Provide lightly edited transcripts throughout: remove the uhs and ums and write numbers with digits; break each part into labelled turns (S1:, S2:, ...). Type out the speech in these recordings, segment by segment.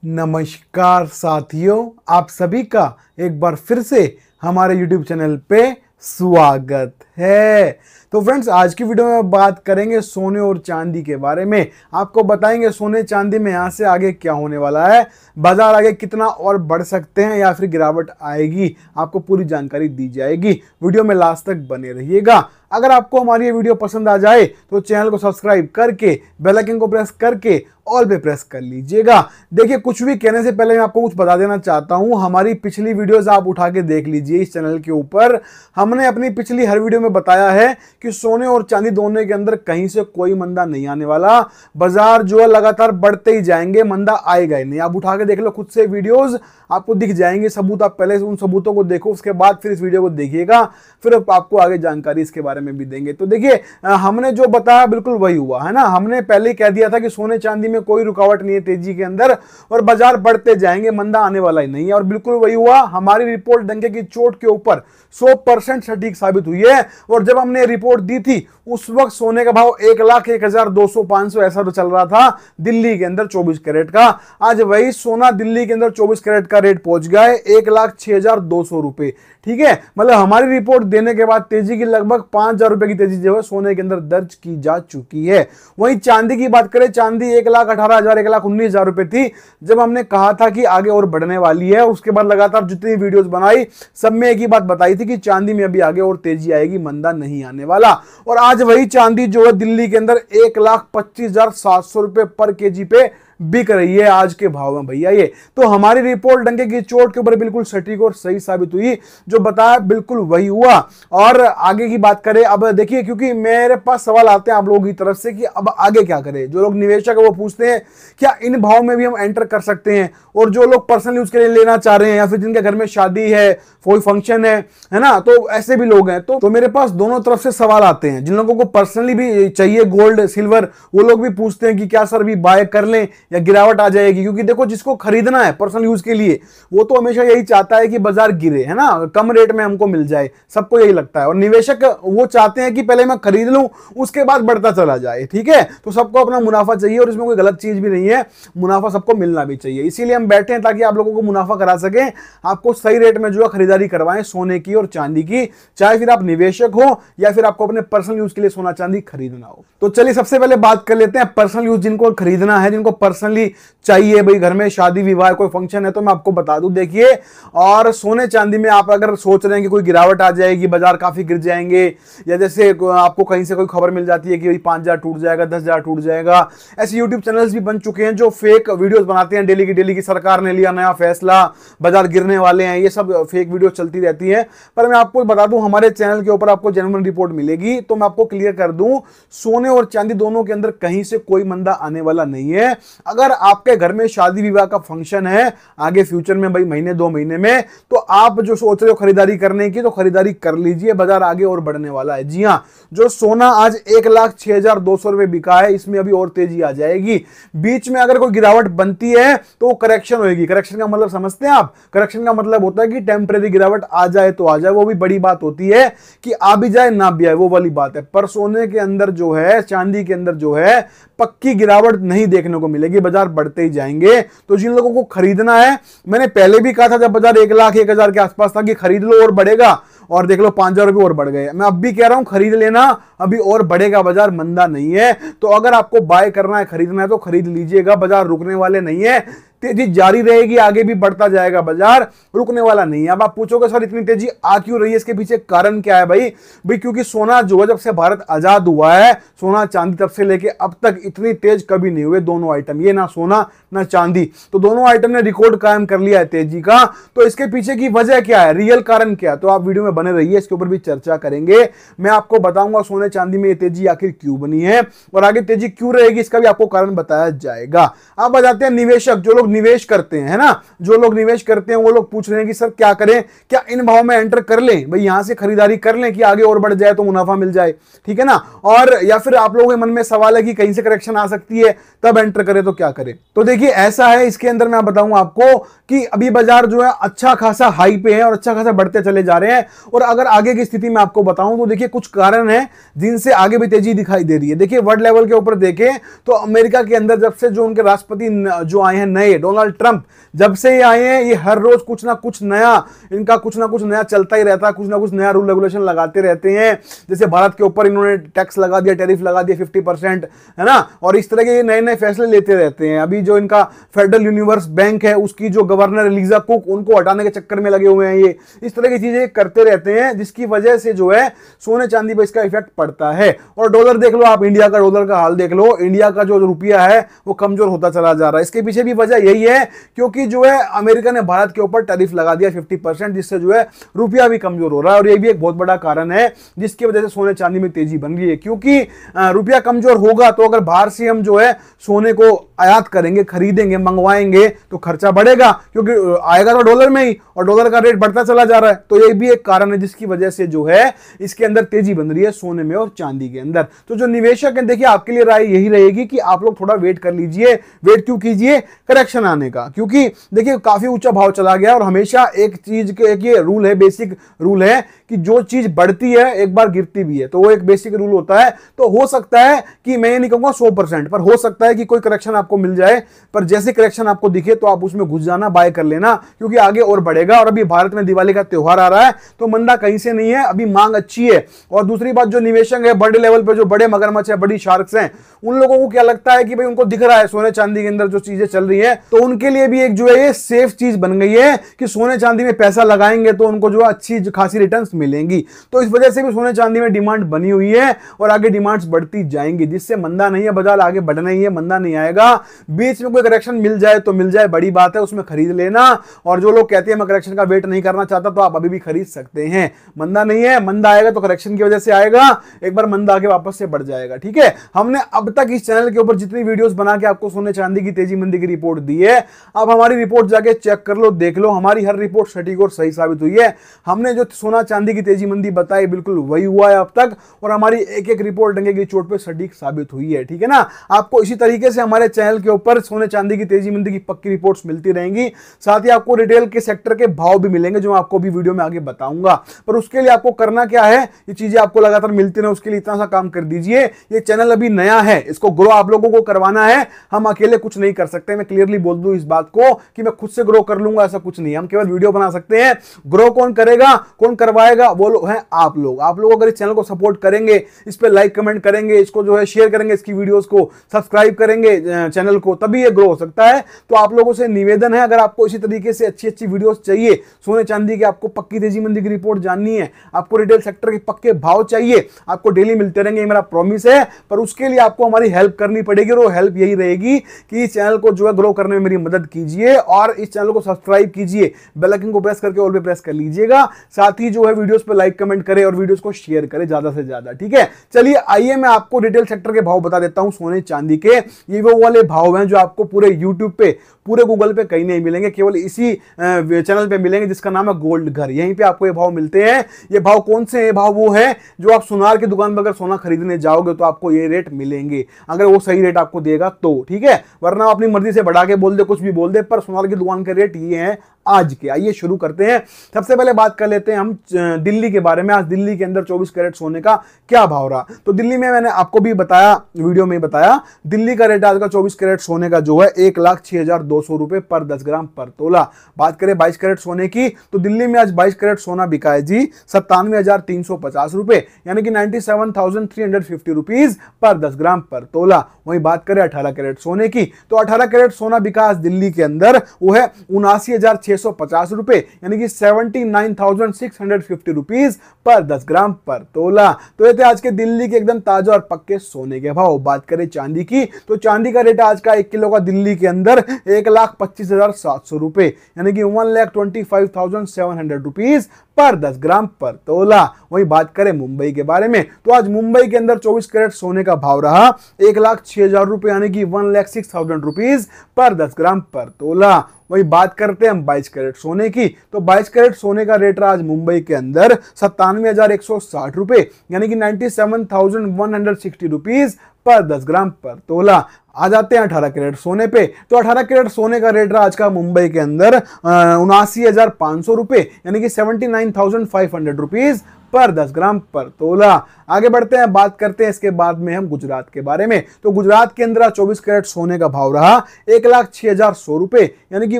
S1: नमस्कार साथियों, आप सभी का एक बार फिर से हमारे YouTube चैनल पे स्वागत है। तो फ्रेंड्स, आज की वीडियो में बात करेंगे सोने और चांदी के बारे में। आपको बताएंगे सोने चांदी में यहाँ से आगे क्या होने वाला है, बाजार आगे कितना और बढ़ सकते हैं या फिर गिरावट आएगी, आपको पूरी जानकारी दी जाएगी। वीडियो में लास्ट तक बने रहिएगा। अगर आपको हमारी ये वीडियो पसंद आ जाए तो चैनल को सब्सक्राइब करके बेल आइकन को प्रेस करके ऑल पे प्रेस कर लीजिएगा। देखिए, कुछ भी कहने से पहले मैं आपको कुछ बता देना चाहता हूं। हमारी पिछली वीडियोस आप उठा के देख लीजिए इस चैनल के ऊपर। हमने अपनी पिछली हर वीडियो में बताया है कि सोने और चांदी दोनों के अंदर कहीं से कोई मंदा नहीं आने वाला। बाजार जो है लगातार बढ़ते ही जाएंगे, मंदा आएगा ही नहीं। आप उठा के देख लो खुद से वीडियोस, आपको दिख जाएंगे सबूत। आप पहले उन सबूतों को देखो, उसके बाद फिर इस वीडियो को देखिएगा, फिर आपको आगे जानकारी इसके बारे में भी देंगे। तो देखिए, हमने जो बताया बिल्कुल वही हुआ है ना। हमने पहले ही कह दिया था कि सोने चांदी में कोई रुकावट नहीं है तेजी के अंदर और बाजार बढ़ते जाएंगे, मंदा आने वाला ही नहीं है। और बिल्कुल वही हुआ। हमारी रिपोर्ट डंके की चोट के ऊपर 100% सटीक साबित हुई है। और जब हमने रिपोर्ट दी थी उस वक्त सोने का भाव 1,01,200 500 ऐसा तो चल रहा था दिल्ली के अंदर 24 कैरेट का। आज वही सोना दिल्ली के अंदर 24 कैरेट का रेट पहुंच गया है 1,06,200 रुपए। ठीक है, मतलब हमारी रिपोर्ट देने के बाद तेजी की लगभग 5,000 रुपए की तेजी जो है सोने के अंदर दर्ज की जा चुकी है। वहीं चांदी की बात करें, चांदी 1,18,000 1,19,000 रुपए थी जब हमने कहा था कि आगे और बढ़ने वाली है। उसके बाद लगातार जितनी वीडियोस बनाई सब में एक ही बात बताई थी कि चांदी में अभी आगे और तेजी आएगी, मंदा नहीं आने वाला। और आज वही चांदी जो है दिल्ली के अंदर 1,25,700 रुपए पर केजी पे बिक रही है आज के भाव में भैया। ये तो हमारी रिपोर्ट डंके की चोट के ऊपर बिल्कुल सटीक और सही साबित हुई। जो बताया बिल्कुल वही हुआ। और आगे की बात करें, अब देखिए, क्योंकि मेरे पास सवाल आते हैं आप लोगों की तरफ से कि अब आगे क्या करें। जो लोग निवेशक है वो पूछते हैं क्या इन भाव में भी हम एंटर कर सकते हैं। और जो लोग पर्सनल यूज के लिए लेना चाह रहे हैं या फिर जिनके घर में शादी है, कोई फंक्शन है ना, तो ऐसे भी लोग हैं। तो मेरे पास दोनों तरफ से सवाल आते हैं। जिन लोगों को पर्सनली भी चाहिए गोल्ड सिल्वर, वो लोग भी पूछते हैं कि क्या सर अभी बाय कर लें या गिरावट आ जाएगी। क्योंकि देखो, जिसको खरीदना है पर्सनल यूज के लिए वो तो हमेशा यही चाहता है कि बाजार गिरे, है ना, कम रेट में हमको मिल जाए, सबको यही लगता है। और निवेशक वो चाहते हैं कि पहले मैं खरीद लूं उसके बाद बढ़ता चला जाए। ठीक है, तो सबको अपना मुनाफा चाहिए और इसमें कोई गलत चीज भी नहीं है, मुनाफा सबको मिलना भी चाहिए। इसीलिए हम बैठे हैं ताकि आप लोगों को मुनाफा करा सके, आपको सही रेट में जो है खरीदारी करवाएं सोने की और चांदी की, चाहे फिर आप निवेशक हो या फिर आपको अपने पर्सनल यूज के लिए सोना चांदी खरीदना हो। तो चलिए सबसे पहले बात कर लेते हैं पर्सनल यूज जिनको खरीदना है, जिनको पर्सनली चाहिए, भाई घर में शादी विवाह कोई फंक्शन है, तो मैं आपको बता दूं। देखिए, और सोने चांदी में आप अगर सोच रहे हैं कि कोई गिरावट आ जाएगी, बाजार काफी गिर जाएंगे, या जैसे आपको कहीं से कोई खबर मिल जाती है कि 5,000 टूट जाएगा, 10,000 टूट जाएगा, ऐसे यूट्यूब चैनल्स भी बन चुके हैं जो फेक वीडियोस बनाते हैं डेली की सरकार ने लिया नया फैसला, बाजार गिरने वाले हैं, ये सब फेक वीडियो चलती रहती है। पर मैं आपको बता दूं, हमारे चैनल के ऊपर आपको जेन्युइन रिपोर्ट मिलेगी। तो मैं आपको क्लियर कर दूं, सोने और चांदी दोनों के अंदर कहीं से कोई मंदा आने वाला नहीं है। अगर आपके घर में शादी विवाह का फंक्शन है आगे फ्यूचर में, भाई महीने 2 महीने में, तो आप जो सोच रहे हो खरीदारी करने की, तो खरीदारी कर लीजिए, बाजार आगे और बढ़ने वाला है। जी हां, जो सोना आज 1,06,200 रुपए बिका है, इसमें अभी और तेजी आ जाएगी। बीच में अगर कोई गिरावट बनती है तो करेक्शन होगी। करेक्शन का मतलब समझते हैं आप? करेक्शन का मतलब होता है कि टेम्परेरी गिरावट आ जाए तो आ जाए, वो भी बड़ी बात होती है कि आ भी जाए ना भी आए, वो वाली बात है। पर सोने के अंदर जो है, चांदी के अंदर जो है, पक्की गिरावट नहीं देखने को मिलेगी, बाजार बढ़ते ही जाएंगे। तो जिन लोगों को खरीदना है, मैंने पहले भी कहा था जब बाजार 1,01,000 के आसपास था कि खरीद लो और बढ़ेगा, और देख लो 5,000 रुपए और बढ़ गए। मैं अब भी कह रहा हूं खरीद लेना, अभी और बढ़ेगा, बाजार मंदा नहीं है। तो अगर आपको बाय करना है, खरीदना है, तो खरीद लीजिएगा, बाजार रुकने वाले नहीं है, तेजी जारी रहेगी, आगे भी बढ़ता जाएगा, बाजार रुकने वाला नहीं है। अब आप पूछोगे सर इतनी तेजी आ क्यों रही है, इसके पीछे कारण क्या है? भाई क्योंकि सोना जो है, जब से भारत आजाद हुआ है, सोना चांदी तब से लेके अब तक इतनी तेज कभी नहीं हुए दोनों आइटम, ये ना सोना ना चांदी, तो दोनों आइटम ने रिकॉर्ड कायम कर लिया है तेजी का। तो इसके पीछे की वजह क्या है, रियल कारण क्या है? तो आप वीडियो में बने रहिए, इसके ऊपर भी चर्चा करेंगे। मैं आपको बताऊंगा सोने चांदी में ये तेजी आखिर क्यों बनी है और आगे तेजी क्यों रहेगी, इसका भी आपको कारण बताया जाएगा। अब आ जाते हैं निवेशक, जो लोग निवेश करते हैं, है ना, जो लोग निवेश करते हैं वो लोग पूछ रहे हैं कि सर क्या करें, क्या इन भाव में एंटर कर लें, भाई यहां से खरीदारी कर लें कि आगे और बढ़ जाए तो मुनाफा मिल जाए, ठीक है ना। और या फिर आप लोगों के मन में सवाल है कि कहीं से करेक्शन आ सकती है तब एंटर करें तो क्या करें। तो देखिए ऐसा है, इसके अंदर मैं बताऊंगा आपको कि अभी बाजार जो है अच्छा खासा हाई पे है और अच्छा खासा बढ़ते चले जा रहे हैं। और अगर आगे की स्थिति में आपको बताऊं तो देखिए कुछ कारण है जिनसे आगे भी तेजी दिखाई दे रही है। देखिए वर्ल्ड लेवल के ऊपर देखें तो अमेरिका के अंदर जब से जो उनके राष्ट्रपति जो आए हैं नए ये डोनाल्ड ट्रंप जब से ये आए हैं, ये हर रोज कुछ ना कुछ नया, इनका कुछ ना कुछ नया चलता ही रहता है, कुछ ना कुछ नया रूल रेगुलेशन लगाते रहते हैं। जैसे भारत के ऊपर इन्होंने टैक्स लगा दिया, टैरिफ लगा दिया 50%, है ना, और इस तरह के नए नए फैसले लेते रहते हैं। अभी जो इनका फेडरल यूनिवर्स बैंक है, उसकी जो गवर्नर लीजा कुक, उनको हटाने के चक्कर में लगे हुए हैं। ये इस तरह की चीजें करते रहते हैं, जिसकी वजह से जो है सोने चांदी पर इसका इफेक्ट पड़ता है। और डॉलर देख लो आप, इंडिया का डॉलर का हाल देख लो, इंडिया का जो रुपया है वो कमजोर होता चला जा रहा है। इसके पीछे भी वजह यही है, क्योंकि जो है अमेरिका ने भारत के ऊपर टैरिफ लगा दिया 50%, जिससे जो है रुपया भी कमजोर हो रहा है। और ये भी एक बहुत बड़ा कारण है जिसकी वजह से सोने चांदी में तेजी बन रही है, क्योंकि रुपया कमजोर होगा तो अगर बाहर से हम जो है सोने को आयात करेंगे, खरीदेंगे, मंगवाएंगे तो खर्चा बढ़ेगा, क्योंकि आएगा तो डॉलर में ही, और डॉलर का रेट बढ़ता चला जा रहा है। तो ये भी एक कारण है जिसकी वजह से जो है इसके अंदर तेजी बन रही है, सोने में और चांदी के अंदर। तो जो निवेशक है, देखिए आपके लिए राय यही रहेगी कि आप लोग थोड़ा वेट कर लीजिए। वेट क्यों कीजिए? करेक्शन आने का, क्योंकि देखिए काफी ऊंचा भाव चला गया। और हमेशा एक चीज के एक ये रूल है, बेसिक रूल है कि जो चीज बढ़ती है एक बार गिरती भी है, तो वो एक बेसिक रूल होता है। तो हो सकता है कि मैं ये नहीं कहूंगा 100%, पर हो सकता है कि कोई करेक्शन आपको मिल जाए, पर जैसे करेक्शन आपको दिखे तो आप उसमें घुस जाना, बाय कर लेना, क्योंकि आगे और बढ़ेगा। और अभी भारत में दिवाली का त्योहार आ रहा है, तो मंदा कहीं से नहीं है, अभी मांग अच्छी है। और दूसरी बात, जो निवेशक है बड़े लेवल पर, जो बड़े मगरमच्छ है, बड़ी शार्क्स हैं, उन लोगों को क्या लगता है कि भाई उनको दिख रहा है सोने चांदी के अंदर जो चीजें चल रही है, तो उनके लिए भी एक जो है ये सेफ चीज बन गई है कि सोने चांदी में पैसा लगाएंगे तो उनको जो अच्छी खासी रिटर्न्स मिलेंगी। तो इस वजह से भी सोने चांदी में डिमांड बनी हुई है और आगे डिमांड्स बढ़ती जाएंगी, जिससे मंदा नहीं है, बाजार आगे बढ़ना ही है, मंदा नहीं आएगा। बीच में कोई करेक्शन मिल जाए तो मिल जाए, बड़ी बात है, उसमें खरीद लेना। और जो लोग कहते हैं मैं करेक्शन का वेट नहीं करना चाहता, तो आप अभी भी खरीद सकते हैं। मंदा नहीं है, मंदा आएगा तो करेक्शन की वजह से आएगा, एक बार मंदा आके वापस से बढ़ जाएगा। ठीक है, हमने अब तक इस चैनल के ऊपर जितनी वीडियोस बना के आपको सोने चांदी की तेजी मंदी की रिपोर्ट दी है, अब हमारी रिपोर्ट जाके चेक कर लो, देख लो, हमारी हर रिपोर्ट सटीक और सही साबित हुई है। हमने जो सोना चांदी की तेजी मंदी बताई बिल्कुल वही हुआ है अब तक, और हमारी एक एक रिपोर्ट डंगे की चोट पे सटीक साबित हुई है। ठीक है ना, आपको इसी तरीके से हमारे चैनल के ऊपर सोने चांदी की तेजी मंदी की पक्की रिपोर्ट्स मिलती रहेंगी। साथ ही आपको रिटेल के सेक्टर के भाव भी मिलेंगे, जो आपको भी वीडियो में आगे बताऊंगा। पर उसके लिए आपको करना क्या है, ये चीजें आपको लगातार मिलती रहे, उसके लिए इतना सा काम कर दीजिए। ये चैनल अभी नया है, इसको ग्रो आप लोगों को करवाना है, हम अकेले कुछ नहीं कर सकते। मैं क्लियरली बोल दूं इस बात को कि मैं खुद से ग्रो कर लूंगा, ऐसा कुछ नहीं है। हम केवल वीडियो बना सकते हैं, ग्रो कौन करेगा, कौन करवाएगा, वो लोग हैं आप लोग। आप लोग अगर इस चैनल को सपोर्ट करेंगे, इस पे लाइक कमेंट करेंगे, इसको जो है शेयर करेंगे, इसकी वीडियोस को सब्सक्राइब करेंगे चैनल को, तभी ये ग्रो हो सकता है। तो आप लोगों से निवेदन है, अगर आपको इसी तरीके से अच्छी अच्छी वीडियोस चाहिए, सोने चांदी की आपको पक्की तेजी मंदी की रिपोर्ट जाननी है, आपको रिटेल सेक्टर के पक्के भाव चाहिए, आपको डेली मिलते रहेंगे, मेरा प्रॉमिस है। पर उसके लिए आपको हमारी हेल्प करनी पड़ेगी, और वो हेल्प यही रहेगी कि इस चैनल को जो है ग्रो करने में मेरी मदद कीजिए, और इस चैनल को सब्सक्राइब कीजिए, बेल आइकन को प्रेस करके ऑल पे प्रेस कर लीजिएगा। साथ ही जो है वीडियोस पे लाइक कमेंट करें और वीडियोस को शेयर करें ज्यादा से ज्यादा। ठीक है, चलिए आइए मैं आपको रिटेल सेक्टर के भाव बता देता हूं सोने चांदी के। ये वो वाले भाव हैं जो आपको पूरे यूट्यूब पे, पूरे गूगल पे कहीं नहीं मिलेंगे, केवल इसी चैनल पे मिलेंगे जिसका नाम है गोल्ड घर। यहीं पे आपको ये भाव मिलते हैं। ये भाव कौन से हैं? भाव वो है जो आप सुनार की दुकान पर अगर सोना खरीदने जाओगे तो आपको ये रेट मिलेंगे, अगर वो सही रेट आपको देगा तो। ठीक है, वरना अपनी मर्जी से बढ़ा के बोल दे, कुछ भी बोल दे, पर सुनार की दुकान के रेट ये हैं आज के। आइए शुरू करते हैं। सबसे पहले बात कर लेते हैं हम दिल्ली के बारे में। आज दिल्ली के अंदर 24 कैरेट सोने का क्या भाव रहा। तो दिल्ली में मैंने आपको भी बताया, वीडियो में बताया, दिल्ली का रेट आज का 24 कैरेट सोने का जो है 1,06,200 रुपए पर 10 ग्राम पर तोला। बात करें 22 कैरेट सोने की, तो दिल्ली में आज 22 कैरेट सोना बिका है जी 97,350 रुपए, यानी कि 97,350 रुपीज पर 10 ग्राम पर तोला। वहीं बात करें 18 कैरेट सोने की, तो 18 कैरेट सोना बिका आज दिल्ली के अंदर, वो है 79,650 रुपए, यानी कि 79,650 रुपीज पर 10 ग्राम पर तोला। तो ये थे आज के दिल्ली के एकदम ताजा और पक्के सोने के भाव। बात करें चांदी की, तो चांदी का रेट आज का 1 किलो का दिल्ली के अंदर 1,25,700 रुपए, यानी कि 1,25,700 रुपीज पर 10 ग्राम पर तोला। वहीं बात करें मुंबई के बारे में, तो आज मुंबई के अंदर 24 कैरेट सोने का भाव रहा 1,06,000 रुपए, यानी कि 1,06,000 रुपीज पर 10 ग्राम पर तोला। वही बात करते हैं हम 22 कैरेट सोने की, तो 22 कैरेट सोने का रेट रहा आज मुंबई के अंदर 97,160 रुपए, यानी कि 97,160 रुपीज पर 10 ग्राम पर तोला। आ जाते हैं 18 कैरेट सोने पे, तो 18 कैरेट सोने का रेट रहा आज का मुंबई के अंदर 79,500 रुपए, यानी कि 79,500 रुपीज पर 10 ग्राम पर तोला। आगे बढ़ते हैं, बात करते हैं इसके बाद में हम गुजरात के बारे में। तो गुजरात के अंदर 24 कैरेट सोने का भाव रहा 1,06,100 रुपए, यानी कि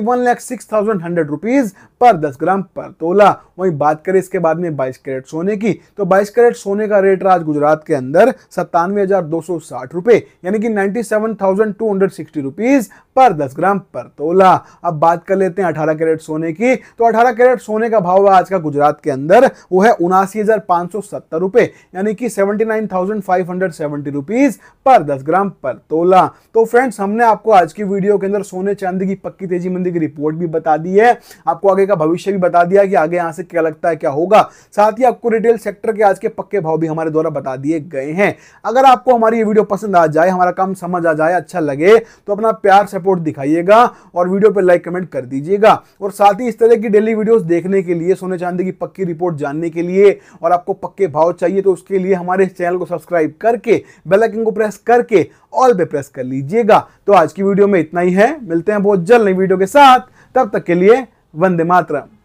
S1: 1,06,100 रुपीज पर 10 ग्राम पर तोला। वहीं बात करें इसके बाद में 22 कैरेट सोने की, तो 22 कैरेट सोने का रेट रहा आज गुजरात के अंदर 97,260 रुपए, यानी कि 97,260 रुपीज पर 10 ग्राम पर तोला। अब बात कर लेते हैं 18 कैरेट सोने की, तो 18 कैरेट सोने का भाव आज का गुजरात के अंदर वो है 79,570 रुपए, यानी कि 79,570 रुपीज पर 10 ग्राम पर तोला। तो फ्रेंड्स, हमने आपको आज की वीडियो के अंदर सोने चांदी की पक्की तेजी मंदी की रिपोर्ट भी बता दी है, आपको आगे का भविष्य भी बता दिया कि आगे यहां से क्या लगता है क्या होगा, साथ ही आपको रिटेल सेक्टर के आज के पक्के भाव भी हमारे द्वारा बता दिए गए हैं। अगर आपको हमारी ये वीडियो पसंद आ जाए, हमारा काम समझ आ जाए, अच्छा लगे, तो अपना प्यार सपोर्ट दिखाइएगा और वीडियो पे लाइक कमेंट कर दीजिएगा। और साथ ही इस तरह की डेली वीडियोस देखने के लिए, सोने चांदी की पक्की रिपोर्ट जानने के लिए और आपको पक्के भाव चाहिए, तो उसके लिए हमारे इस चैनल को सब्सक्राइब करके बेल आइकन को प्रेस करके ऑल पे प्रेस कर लीजिएगा। तो आज की वीडियो में इतना ही है, मिलते हैं बहुत जल्द नई वीडियो के साथ, तब तक के लिए वंदे मातरम।